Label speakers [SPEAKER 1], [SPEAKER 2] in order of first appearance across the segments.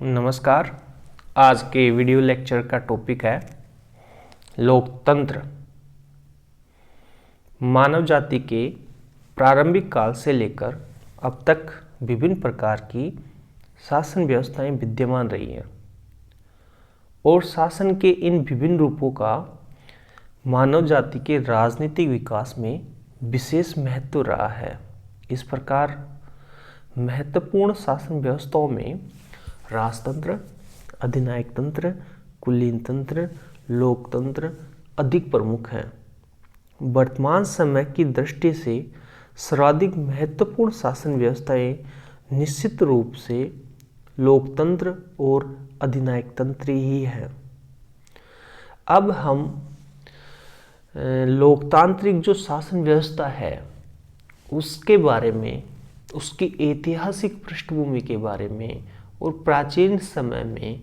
[SPEAKER 1] नमस्कार। आज के वीडियो लेक्चर का टॉपिक है लोकतंत्र। मानव जाति के प्रारंभिक काल से लेकर अब तक विभिन्न प्रकार की शासन व्यवस्थाएं विद्यमान रही हैं और शासन के इन विभिन्न रूपों का मानव जाति के राजनीतिक विकास में विशेष महत्व रहा है। इस प्रकार महत्वपूर्ण शासन व्यवस्थाओं में राजतंत्र, अधिनायक तंत्र, कुलीन तंत्र, लोकतंत्र अधिक प्रमुख हैं। वर्तमान समय की दृष्टि से सर्वाधिक महत्वपूर्ण शासन व्यवस्थाएं निश्चित रूप से लोकतंत्र और अधिनायक तंत्र ही हैं। अब हम लोकतांत्रिक जो शासन व्यवस्था है उसके बारे में, उसकी ऐतिहासिक पृष्ठभूमि के बारे में और प्राचीन समय में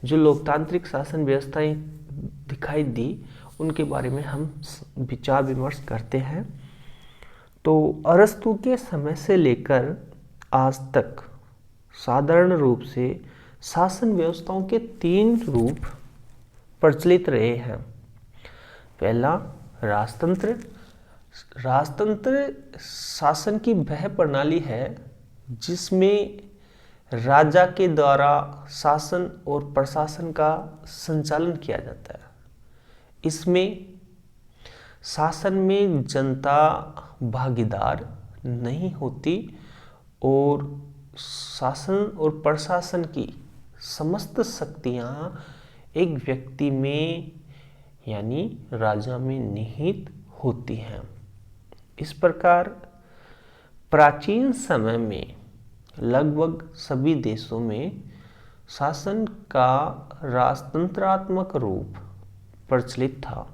[SPEAKER 1] जो लोकतांत्रिक शासन व्यवस्थाएं दिखाई दी उनके बारे में हम विचार विमर्श करते हैं। तो अरस्तु के समय से लेकर आज तक साधारण रूप से शासन व्यवस्थाओं के 3 रूप प्रचलित रहे हैं। पहला राजतंत्र। राजतंत्र शासन की वह प्रणाली है जिसमें राजा के द्वारा शासन और प्रशासन का संचालन किया जाता है। इसमें शासन में जनता भागीदार नहीं होती और शासन और प्रशासन की समस्त शक्तियां एक व्यक्ति में यानी राजा में निहित होती हैं। इस प्रकार प्राचीन समय में लगभग सभी देशों में शासन का राजतंत्रात्मक रूप प्रचलित था।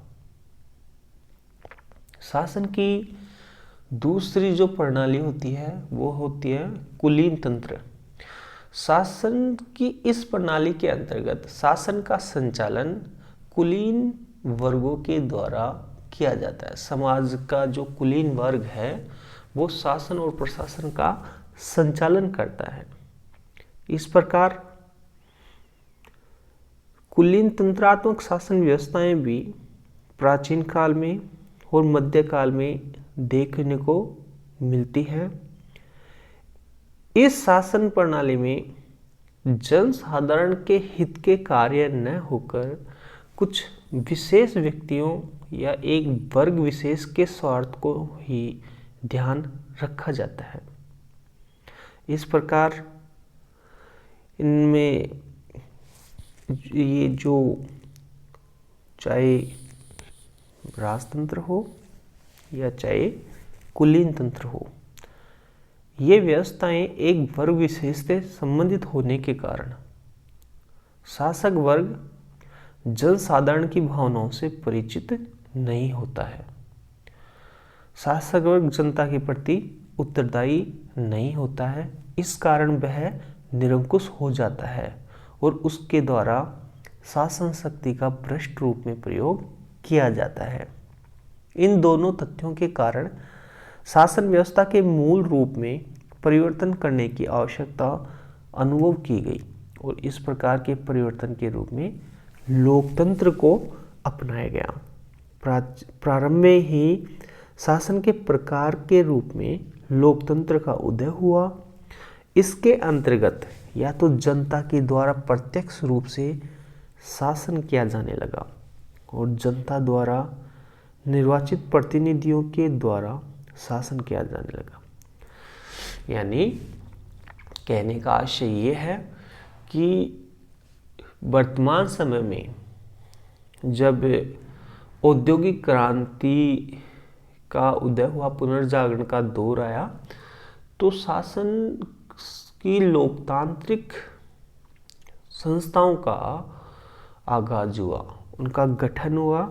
[SPEAKER 1] शासन की दूसरी जो प्रणाली होती है वो होती है कुलीन तंत्र। शासन की इस प्रणाली के अंतर्गत शासन का संचालन कुलीन वर्गों के द्वारा किया जाता है। समाज का जो कुलीन वर्ग है वो शासन और प्रशासन का संचालन करता है। इस प्रकार कुलीन तंत्रात्मक शासन व्यवस्थाएं भी प्राचीन काल में और मध्यकाल में देखने को मिलती हैं। इस शासन प्रणाली में जनसाधारण के हित के कार्य न होकर कुछ विशेष व्यक्तियों या एक वर्ग विशेष के स्वार्थ को ही ध्यान रखा जाता है। इस प्रकार इनमें ये जो चाहे राजतंत्र हो या चाहे कुलीन तंत्र हो, ये व्यवस्थाएं एक वर्ग विशेष से संबंधित होने के कारण शासक वर्ग जनसाधारण की भावनाओं से परिचित नहीं होता है। शासक वर्ग जनता के प्रति उत्तरदायी नहीं होता है। इस कारण वह निरंकुश हो जाता है और उसके द्वारा शासन शक्ति का भ्रष्ट रूप में प्रयोग किया जाता है। इन दोनों तथ्यों के कारण शासन व्यवस्था के मूल रूप में परिवर्तन करने की आवश्यकता अनुभव की गई और इस प्रकार के परिवर्तन के रूप में लोकतंत्र को अपनाया गया। प्रारंभ में ही शासन के प्रकार के रूप में लोकतंत्र का उदय हुआ। इसके अंतर्गत या तो जनता के द्वारा प्रत्यक्ष रूप से शासन किया जाने लगा और जनता द्वारा निर्वाचित प्रतिनिधियों के द्वारा शासन किया जाने लगा। यानी कहने का आशय ये है कि वर्तमान समय में जब औद्योगिक क्रांति का उदय हुआ, पुनर्जागरण का दौर आया, तो शासन की लोकतांत्रिक संस्थाओं का आगाज हुआ, उनका गठन हुआ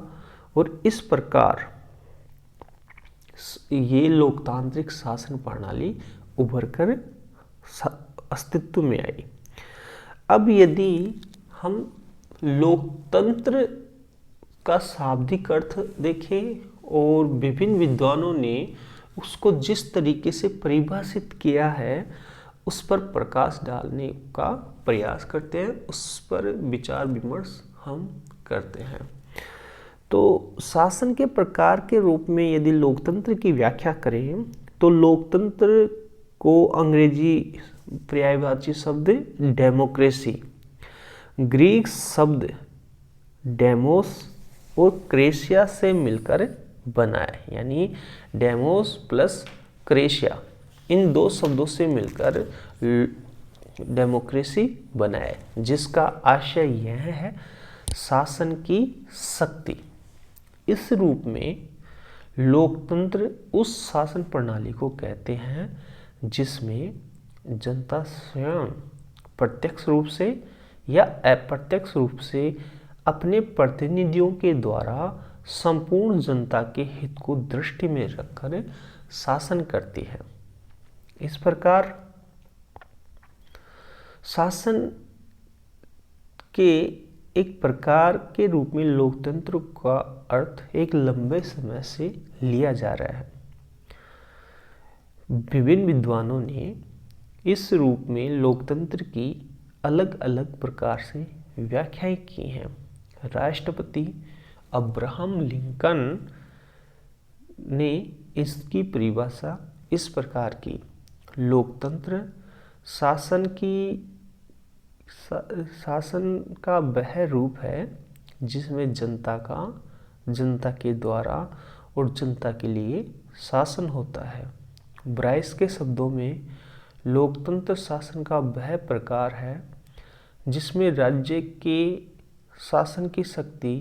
[SPEAKER 1] और इस प्रकार ये लोकतांत्रिक शासन प्रणाली उभर कर अस्तित्व में आई। अब यदि हम लोकतंत्र का शाब्दिक अर्थ देखें और विभिन्न विद्वानों ने उसको जिस तरीके से परिभाषित किया है उस पर प्रकाश डालने का प्रयास करते हैं, उस पर विचार विमर्श हम करते हैं। तो शासन के प्रकार के रूप में यदि लोकतंत्र की व्याख्या करें तो लोकतंत्र को अंग्रेजी पर्यायवाची शब्द डेमोक्रेसी, ग्रीक शब्द डेमोस और क्रेशिया से मिलकर बना है, यानी डेमोस प्लस क्रेशिया, इन दो शब्दों से मिलकर डेमोक्रेसी बना है, जिसका आशय यह है शासन की शक्ति। इस रूप में लोकतंत्र उस शासन प्रणाली को कहते हैं जिसमें जनता स्वयं प्रत्यक्ष रूप से या अप्रत्यक्ष रूप से अपने प्रतिनिधियों के द्वारा संपूर्ण जनता के हित को दृष्टि में रखकर शासन करती है। इस प्रकार शासन के एक प्रकार के रूप में लोकतंत्र का अर्थ एक लंबे समय से लिया जा रहा है। विभिन्न विद्वानों ने इस रूप में लोकतंत्र की अलग अलग प्रकार से व्याख्याएं की हैं। राष्ट्रपति अब्राहम लिंकन ने इसकी परिभाषा इस प्रकार की: लोकतंत्र शासन का वह रूप है जिसमें जनता के द्वारा और जनता के लिए शासन होता है। ब्राइस के शब्दों में लोकतंत्र शासन का वह प्रकार है जिसमें राज्य के शासन की शक्ति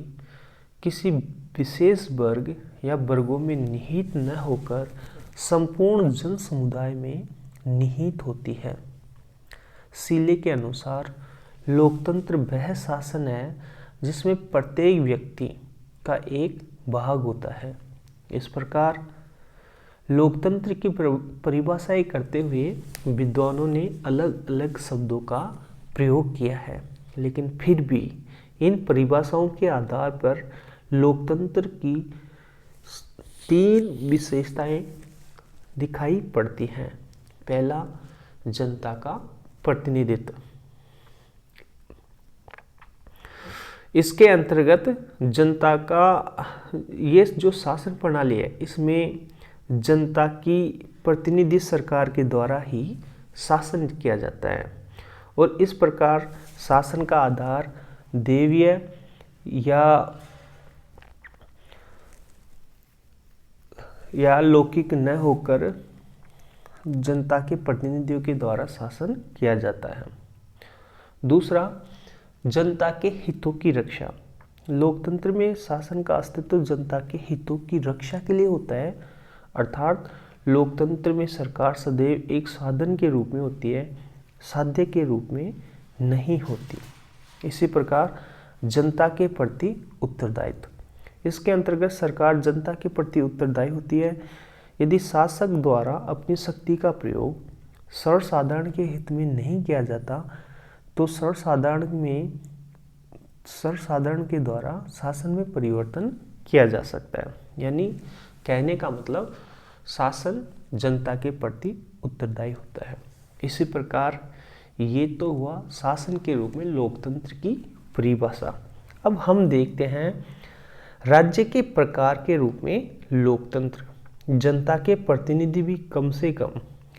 [SPEAKER 1] किसी विशेष वर्ग या वर्गों में निहित न होकर संपूर्ण जन समुदाय में निहित होती है। सीले के अनुसार लोकतंत्र वह शासन है जिसमें प्रत्येक व्यक्ति का एक भाग होता है। इस प्रकार लोकतंत्र की परिभाषाएं करते हुए विद्वानों ने अलग अलग शब्दों का प्रयोग किया है, लेकिन फिर भी इन परिभाषाओं के आधार पर लोकतंत्र की 3 विशेषताएं दिखाई पड़ती हैं। पहला, जनता का प्रतिनिधित्व। इसके अंतर्गत जनता का ये जो शासन प्रणाली है, इसमें जनता की प्रतिनिधि सरकार के द्वारा ही शासन किया जाता है और इस प्रकार शासन का आधार दैवीय या लौकिक न होकर जनता के प्रतिनिधियों के द्वारा शासन किया जाता है। दूसरा, जनता के हितों की रक्षा। लोकतंत्र में शासन का अस्तित्व जनता के हितों की रक्षा के लिए होता है, अर्थात लोकतंत्र में सरकार सदैव एक साधन के रूप में होती है, साध्य के रूप में नहीं होती। इसी प्रकार जनता के प्रति उत्तरदायित्व। इसके अंतर्गत सरकार जनता के प्रति उत्तरदायी होती है। यदि शासक द्वारा अपनी शक्ति का प्रयोग सर्वसाधारण के हित में नहीं किया जाता तो सर्वसाधारण के द्वारा शासन में परिवर्तन किया जा सकता है। यानी कहने का मतलब शासन जनता के प्रति उत्तरदायी होता है। इसी प्रकार ये तो हुआ शासन के रूप में लोकतंत्र की परिभाषा। अब हम देखते हैं राज्य के प्रकार के रूप में लोकतंत्र। जनता के प्रतिनिधि भी कम से कम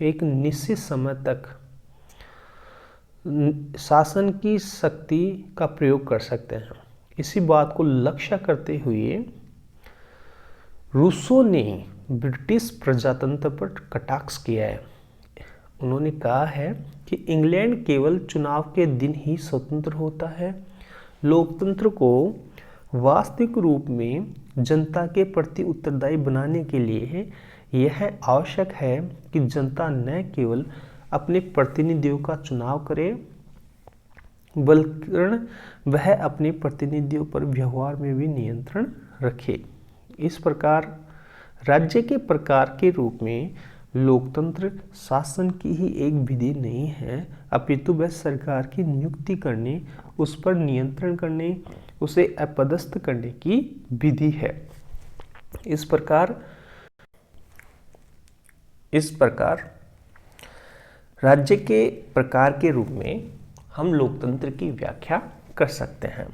[SPEAKER 1] एक निश्चित समय तक शासन की शक्ति का प्रयोग कर सकते हैं। इसी बात को लक्ष्य करते हुए रूसो ने ब्रिटिश प्रजातंत्र पर कटाक्ष किया है। उन्होंने कहा है कि इंग्लैंड केवल चुनाव के दिन ही स्वतंत्र होता है। लोकतंत्र को वास्तविक रूप में जनता के प्रति उत्तरदायी बनाने के लिए यह आवश्यक है कि जनता न केवल अपने प्रतिनिधियों का चुनाव करे बल्कि वह अपने प्रतिनिधियों पर व्यवहार में भी नियंत्रण रखे। इस प्रकार राज्य के प्रकार के रूप में लोकतंत्र शासन की ही एक विधि नहीं है, अपितु वह सरकार की नियुक्ति करने, उस पर नियंत्रण करने, उसे अपदस्थ करने की विधि है। इस प्रकार राज्य के प्रकार के रूप में हम लोकतंत्र की व्याख्या कर सकते हैं।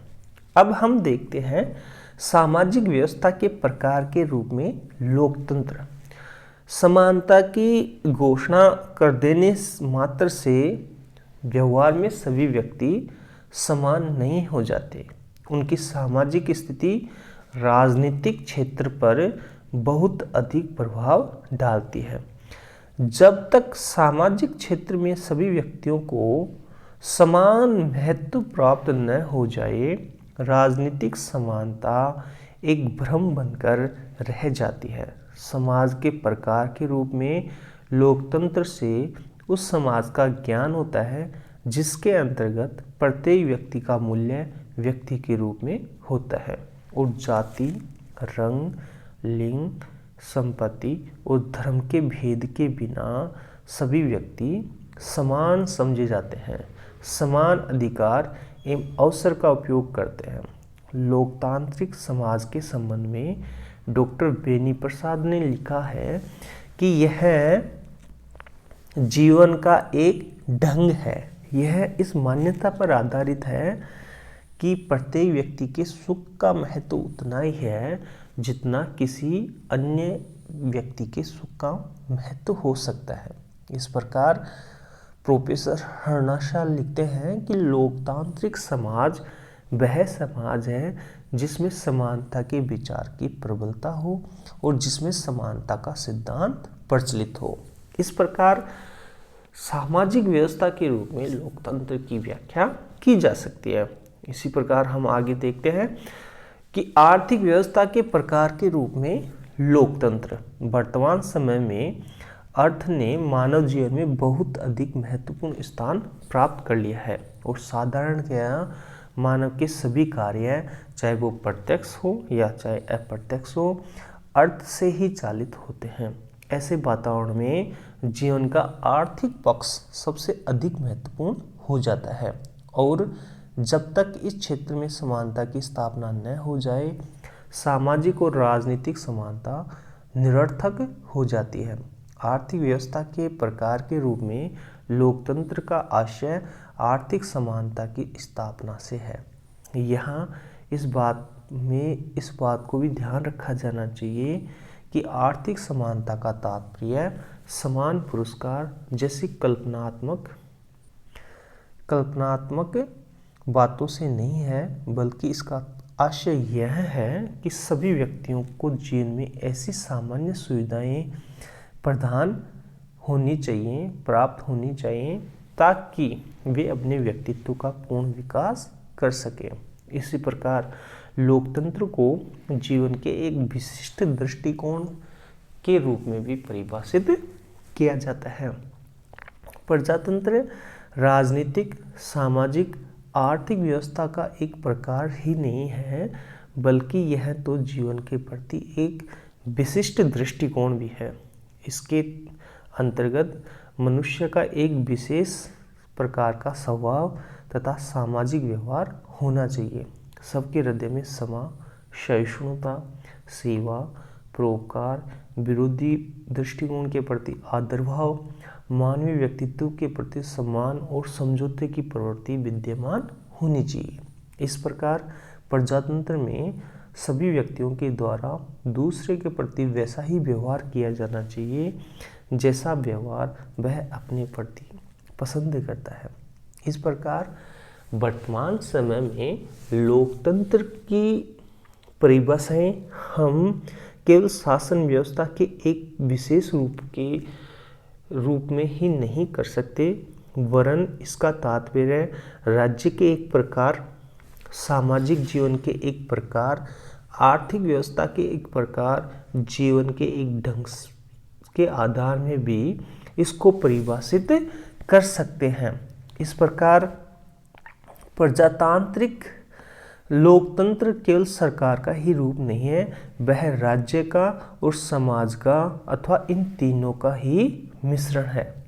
[SPEAKER 1] अब हम देखते हैं सामाजिक व्यवस्था के प्रकार के रूप में लोकतंत्र। समानता की घोषणा कर देने मात्र से व्यवहार में सभी व्यक्ति समान नहीं हो जाते। उनकी सामाजिक स्थिति राजनीतिक क्षेत्र पर बहुत अधिक प्रभाव डालती है। जब तक सामाजिक क्षेत्र में सभी व्यक्तियों को समान महत्व प्राप्त न हो जाए, राजनीतिक समानता एक भ्रम बनकर रह जाती है। समाज के प्रकार के रूप में लोकतंत्र से उस समाज का ज्ञान होता है जिसके अंतर्गत प्रत्येक व्यक्ति का मूल्य व्यक्ति के रूप में होता है और जाति, रंग, लिंग, संपत्ति और धर्म के भेद के बिना सभी व्यक्ति समान समझे जाते हैं, समान अधिकार एवं अवसर का उपयोग करते हैं। लोकतांत्रिक समाज के संबंध में डॉक्टर बेनी प्रसाद ने लिखा है कि यह जीवन का एक ढंग है। यह इस मान्यता पर आधारित है कि प्रत्येक व्यक्ति के सुख का महत्व उतना ही है जितना किसी अन्य व्यक्ति के सुख का महत्व हो सकता है। इस प्रकार प्रोफेसर हर्नाशाह लिखते हैं कि लोकतांत्रिक समाज वह समाज है जिसमें समानता के विचार की प्रबलता हो और जिसमें समानता का सिद्धांत प्रचलित हो। इस प्रकार सामाजिक व्यवस्था के रूप में लोकतंत्र की व्याख्या की जा सकती है। इसी प्रकार हम आगे देखते हैं कि आर्थिक व्यवस्था के प्रकार के रूप में लोकतंत्र। वर्तमान समय में अर्थ ने मानव जीवन में बहुत अधिक महत्वपूर्ण स्थान प्राप्त कर लिया है और साधारणतया मानव के सभी कार्य, चाहे वो प्रत्यक्ष हो या चाहे अप्रत्यक्ष हो, अर्थ से ही चालित होते हैं। ऐसे वातावरण में जीवन का आर्थिक पक्ष सबसे अधिक महत्वपूर्ण हो जाता है और जब तक इस क्षेत्र में समानता की स्थापना न हो जाए, सामाजिक और राजनीतिक समानता निरर्थक हो जाती है। आर्थिक व्यवस्था के प्रकार के रूप में लोकतंत्र का आशय आर्थिक समानता की स्थापना से है। यहाँ इस बात को भी ध्यान रखा जाना चाहिए कि आर्थिक समानता का तात्पर्य समान पुरस्कार जैसी कल्पनात्मक बातों से नहीं है, बल्कि इसका आशय यह है कि सभी व्यक्तियों को जीवन में ऐसी सामान्य सुविधाएं प्राप्त होनी चाहिए ताकि वे अपने व्यक्तित्व का पूर्ण विकास कर सकें। इसी प्रकार लोकतंत्र को जीवन के एक विशिष्ट दृष्टिकोण के रूप में भी परिभाषित किया जाता है। प्रजातंत्र राजनीतिक, सामाजिक, आर्थिक व्यवस्था का एक प्रकार ही नहीं है, बल्कि यह तो जीवन के प्रति एक विशिष्ट दृष्टिकोण भी है। इसके अंतर्गत मनुष्य का एक विशेष प्रकार का स्वभाव तथा सामाजिक व्यवहार होना चाहिए। सबके हृदय में क्षमा, सहिष्णुता, सेवा, परोपकार, विरोधी दृष्टिकोण के प्रति आदरभाव, मानवीय व्यक्तित्व के प्रति सम्मान और समझौते की प्रवृत्ति विद्यमान होनी चाहिए। इस प्रकार प्रजातंत्र में सभी व्यक्तियों के द्वारा दूसरे के प्रति वैसा ही व्यवहार किया जाना चाहिए जैसा व्यवहार वह अपने प्रति पसंद करता है। इस प्रकार वर्तमान समय में लोकतंत्र की परिभाषाएं हम केवल शासन व्यवस्था के एक विशेष रूप में ही नहीं कर सकते, वरन इसका तात्पर्य राज्य के एक प्रकार, सामाजिक जीवन के एक प्रकार, आर्थिक व्यवस्था के एक प्रकार, जीवन के एक ढंग के आधार में भी इसको परिभाषित कर सकते हैं। इस प्रकार प्रजातांत्रिक लोकतंत्र केवल सरकार का ही रूप नहीं है, वह राज्य का और समाज का अथवा इन तीनों का ही मिश्रण है।